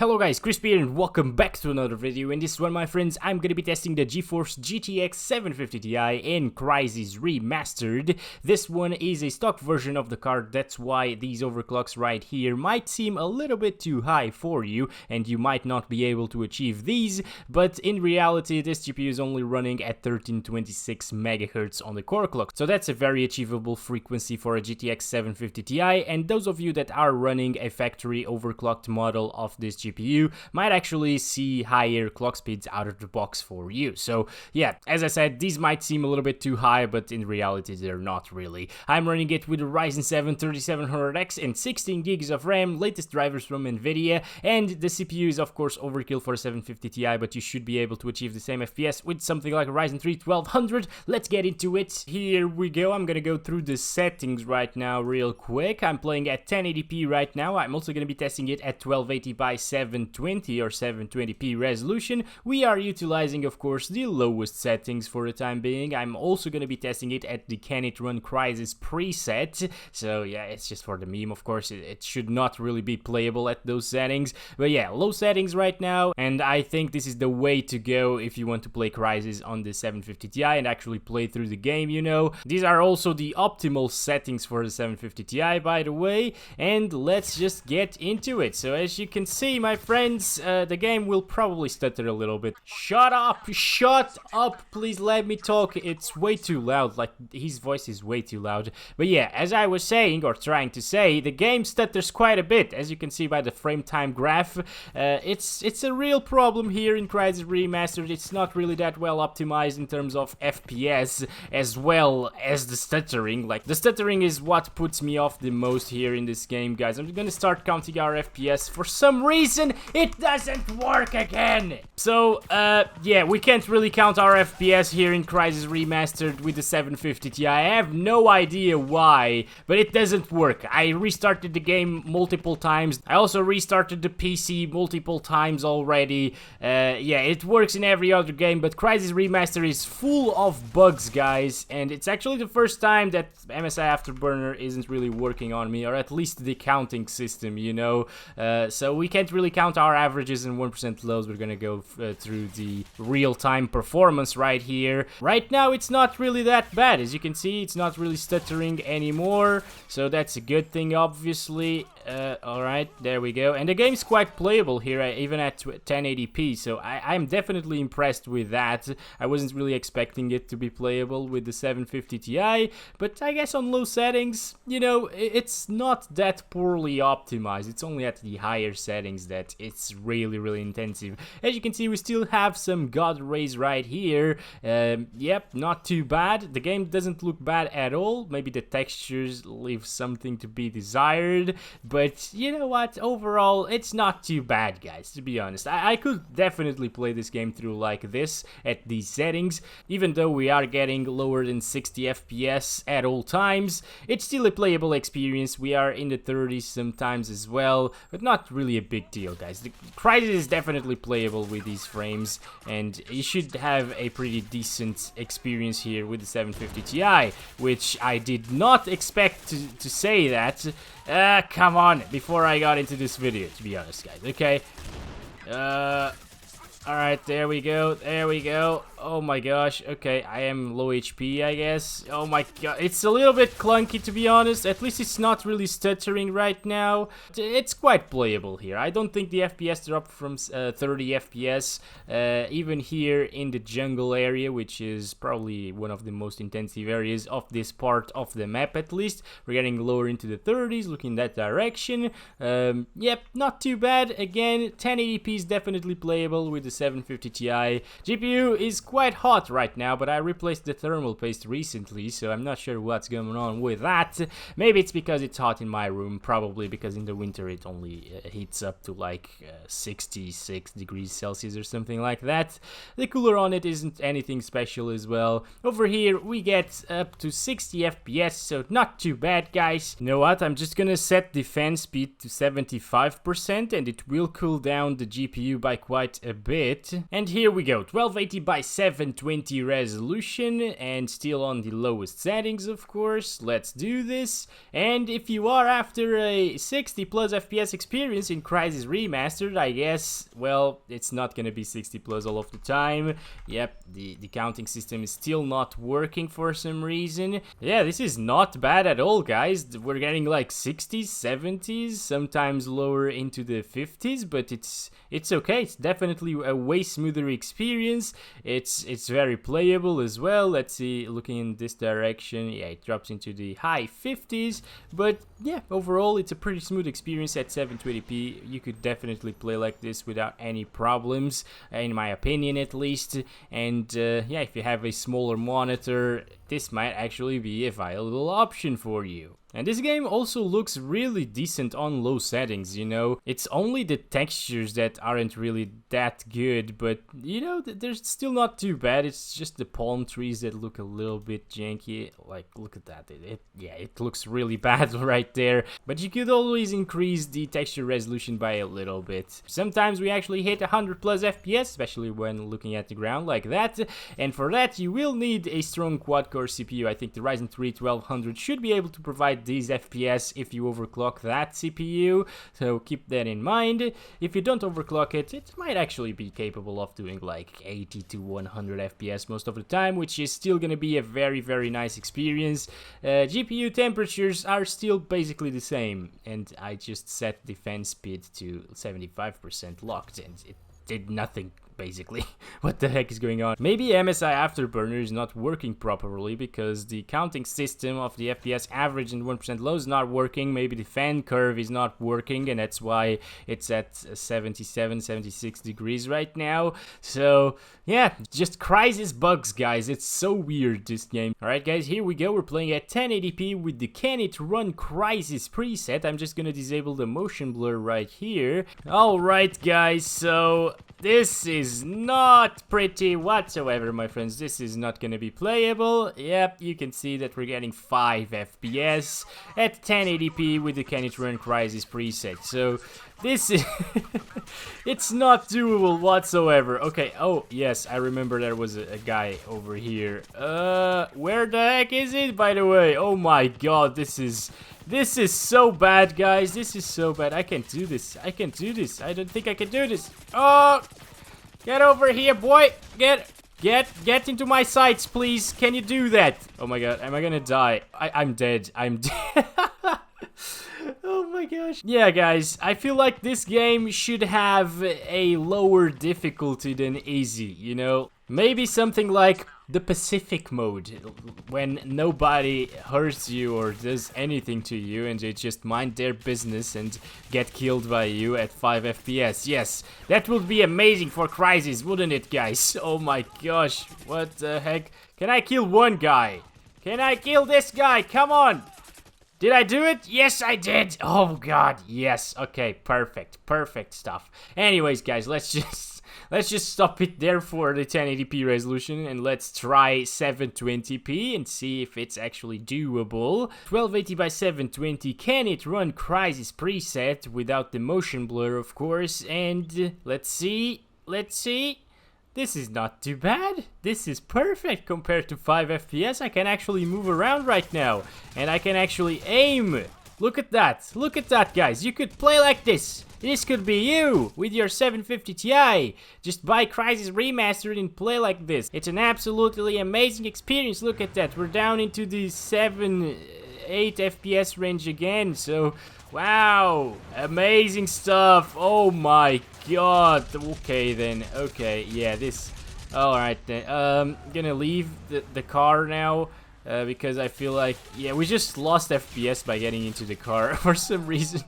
Hello guys, Chris here and welcome back to another video. In this one, my friends, I'm gonna be testing the GeForce GTX 750 Ti in Crysis Remastered. This one is a stock version of the card, that's why these overclocks right here might seem a little bit too high for you, and you might not be able to achieve these, but in reality, this GPU is only running at 1326 MHz on the core clock, so that's a very achievable frequency for a GTX 750 Ti, and those of you that are running a factory overclocked model of this GPU might actually see higher clock speeds out of the box for you. So yeah, as I said, these might seem a little bit too high, but in reality they're not really. I'm running it with a Ryzen 7 3700X and 16 gigs of RAM, latest drivers from Nvidia, and the CPU is of course overkill for a 750 Ti, but you should be able to achieve the same FPS with something like a Ryzen 3 1200. Let's get into it. Here we go. I'm gonna go through the settings right now real quick. I'm playing at 1080p right now. I'm also gonna be testing it at 1280 by 720 or 720p resolution. We are utilizing, of course, the lowest settings for the time being. I'm also going to be testing it at the It Run Crysis preset. So yeah, it's just for the meme, of course. It should not really be playable at those settings. But yeah, low settings right now. And I think this is the way to go if you want to play Crysis on the 750 Ti and actually play through the game, you know. These are also the optimal settings for the 750 Ti, by the way. And let's just get into it. So as you can see, my friends, the game will probably stutter a little bit. Shut up, please let me talk. It's way too loud, like his voice is way too loud. But yeah, as I was saying, or trying to say, the game stutters quite a bit, as you can see by the frame time graph. It's a real problem here in Crysis Remastered. It's not really that well optimized in terms of FPS, as well as the stuttering. Like, the stuttering is what puts me off the most here in this game, guys. I'm gonna start counting our FPS. For some reason, it doesn't work again. So yeah, we can't really count our FPS here in Crysis Remastered with the 750 Ti. I have no idea why, but it doesn't work. I restarted the game multiple times. I also restarted the PC multiple times already. Yeah, it works in every other game, but Crysis Remastered is full of bugs, guys, and it's actually the first time that MSI Afterburner isn't really working on me, or at least the counting system, you know. So we can't really count our averages and 1% lows. We're gonna go through the real-time performance right here. Right now it's not really that bad. As you can see, it's not really stuttering anymore, so that's a good thing, obviously. Alright, there we go. And the game's quite playable here, even at 1080p, so I'm definitely impressed with that. I wasn't really expecting it to be playable with the 750 Ti, but I guess on low settings, you know, it's not that poorly optimized. It's only at the higher settings that it's really intensive. As you can see, we still have some God rays right here. Yep, not too bad. The game doesn't look bad at all. Maybe the textures leave something to be desired, but you know what? Overall, it's not too bad, guys, to be honest. I could definitely play this game through like this at these settings. Even though we are getting lower than 60 FPS at all times, it's still a playable experience. We are in the 30s sometimes as well, but not really a big deal, guys. The Crysis is definitely playable with these frames, and you should have a pretty decent experience here with the 750 Ti, which I did not expect to say that. Come on, before I got into this video, to be honest, guys, okay? Alright, there we go. Oh my gosh, okay, I am low HP, I guess. Oh my god, it's a little bit clunky, to be honest. At least it's not really stuttering right now. It's quite playable here. I don't think the FPS dropped from 30 FPS, even here in the jungle area, which is probably one of the most intensive areas of this part of the map, at least. We're getting lower into the 30s, looking that direction. Yep, not too bad. Again, 1080p is definitely playable with the 750 Ti. GPU is quite hot right now, but I replaced the thermal paste recently, so I'm not sure what's going on with that. Maybe it's because it's hot in my room, probably because in the winter it only heats up to like 66 degrees Celsius or something like that. The cooler on it isn't anything special as well. Over here we get up to 60 FPS, so not too bad, guys. You know what, I'm just gonna set the fan speed to 75% and it will cool down the GPU by quite a bit. bit. And here we go, 1280 by 720 resolution, and still on the lowest settings, of course. Let's do this. And if you are after a 60 plus FPS experience in Crysis Remastered, I guess, well, it's not gonna be 60 plus all of the time. Yep, the counting system is still not working for some reason. Yeah, this is not bad at all, guys. We're getting like 60s, 70s, sometimes lower into the 50s, but it's okay. It's definitely a way smoother experience. It's very playable as well. Let's see, looking in this direction, yeah, it drops into the high 50s, but yeah, overall it's a pretty smooth experience at 720p. You could definitely play like this without any problems, in my opinion at least. And yeah, if you have a smaller monitor, this might actually be a viable option for you. And this game also looks really decent on low settings, you know. It's only the textures that aren't really that good, but you know, they're still not too bad. It's just the palm trees that look a little bit janky. Like, look at that. Yeah, it looks really bad right there. But you could always increase the texture resolution by a little bit. Sometimes we actually hit 100 plus FPS, especially when looking at the ground like that. And for that, you will need a strong quad-core CPU. I think the Ryzen 3 1200 should be able to provide these FPS if you overclock that CPU, so keep that in mind. If you don't overclock it, it might actually be capable of doing like 80 to 100 FPS most of the time, which is still gonna be a very nice experience. GPU temperatures are still basically the same, and I just set the fan speed to 75% locked, and it did nothing. Basically, what the heck is going on? Maybe MSI Afterburner is not working properly because the counting system of the FPS average and 1% low is not working. Maybe the fan curve is not working, and that's why it's at 77, 76 degrees right now. So yeah, just Crysis bugs, guys. It's so weird, this game. Alright guys, here we go. We're playing at 1080p with the It Run Crysis preset. I'm just gonna disable the motion blur right here. Alright guys, so this is not pretty whatsoever, my friends. This is not gonna be playable. Yep, you can see that we're getting 5 FPS at 1080p with the It Run Crysis preset. So this is it's not doable whatsoever. Okay, oh yes, I remember there was a guy over here. Where the heck is it, by the way? Oh my god, this is so bad, guys. This is so bad. I can't do this. I can't do this. I don't think I can do this. Oh, get over here, boy. Get into my sights, please. Can you do that? Oh my god, am I gonna die? I'm dead. I'm dead. Oh my gosh. Yeah, guys, I feel like this game should have a lower difficulty than easy, you know? Maybe something like the Pacific mode, when nobody hurts you or does anything to you and they just mind their business and get killed by you at 5 FPS. Yes, that would be amazing for Crysis, wouldn't it, guys? Oh my gosh, what the heck? Can I kill one guy? Can I kill this guy? Come on! Did I do it? Yes, I did. Oh god, yes. Okay, perfect stuff. Anyways, guys, let's just stop it there for the 1080p resolution, and let's try 720p and see if it's actually doable. 1280 by 720. Can it run Crysis preset without the motion blur, of course? And let's see. This is not too bad. This is perfect compared to 5 FPS. I can actually move around right now. And I can actually aim. Look at that. Look at that, guys. You could play like this. This could be you with your 750 Ti. Just buy Crysis Remastered and play like this. It's an absolutely amazing experience. Look at that. We're down into the 7, 8 FPS range again. So, wow. Amazing stuff. Oh my god. Okay then. Okay. Yeah, this. Alright then. Gonna leave the car now. Because I feel like, yeah, we just lost FPS by getting into the car for some reason.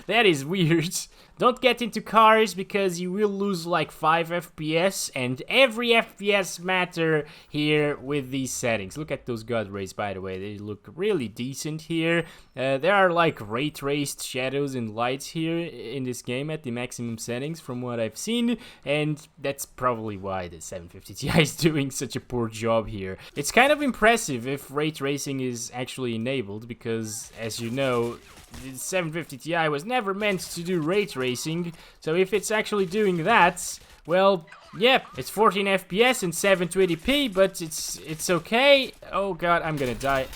That is weird. Don't get into cars because you will lose like 5 FPS, and every FPS matter here with these settings. Look at those God rays, by the way. They look really decent here. There are like ray traced shadows and lights here in this game at the maximum settings from what I've seen, and that's probably why the 750 Ti is doing such a poor job here. It's kind of impressive if ray tracing is actually enabled because, as you know, the 750 Ti was never meant to do ray tracing, so if it's actually doing that, well, yeah, it's 14 FPS and 720p, but it's okay. Oh god, I'm gonna die.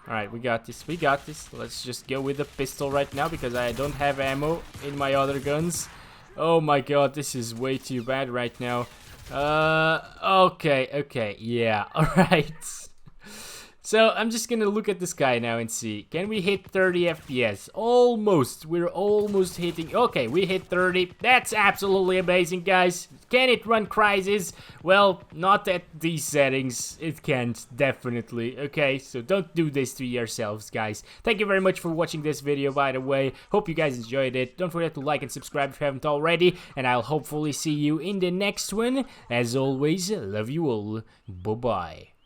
Alright, we got this, we got this. Let's just go with the pistol right now, because I don't have ammo in my other guns. Oh my god, this is way too bad right now. Okay, yeah, alright. So, I'm just gonna look at the sky now and see. Can we hit 30 FPS? Almost. We're almost hitting. Okay, we hit 30. That's absolutely amazing, guys. Can it run Crysis? Well, not at these settings. It can't, definitely. Okay, so don't do this to yourselves, guys. Thank you very much for watching this video, by the way. Hope you guys enjoyed it. Don't forget to like and subscribe if you haven't already. And I'll hopefully see you in the next one. As always, love you all. Bye-bye.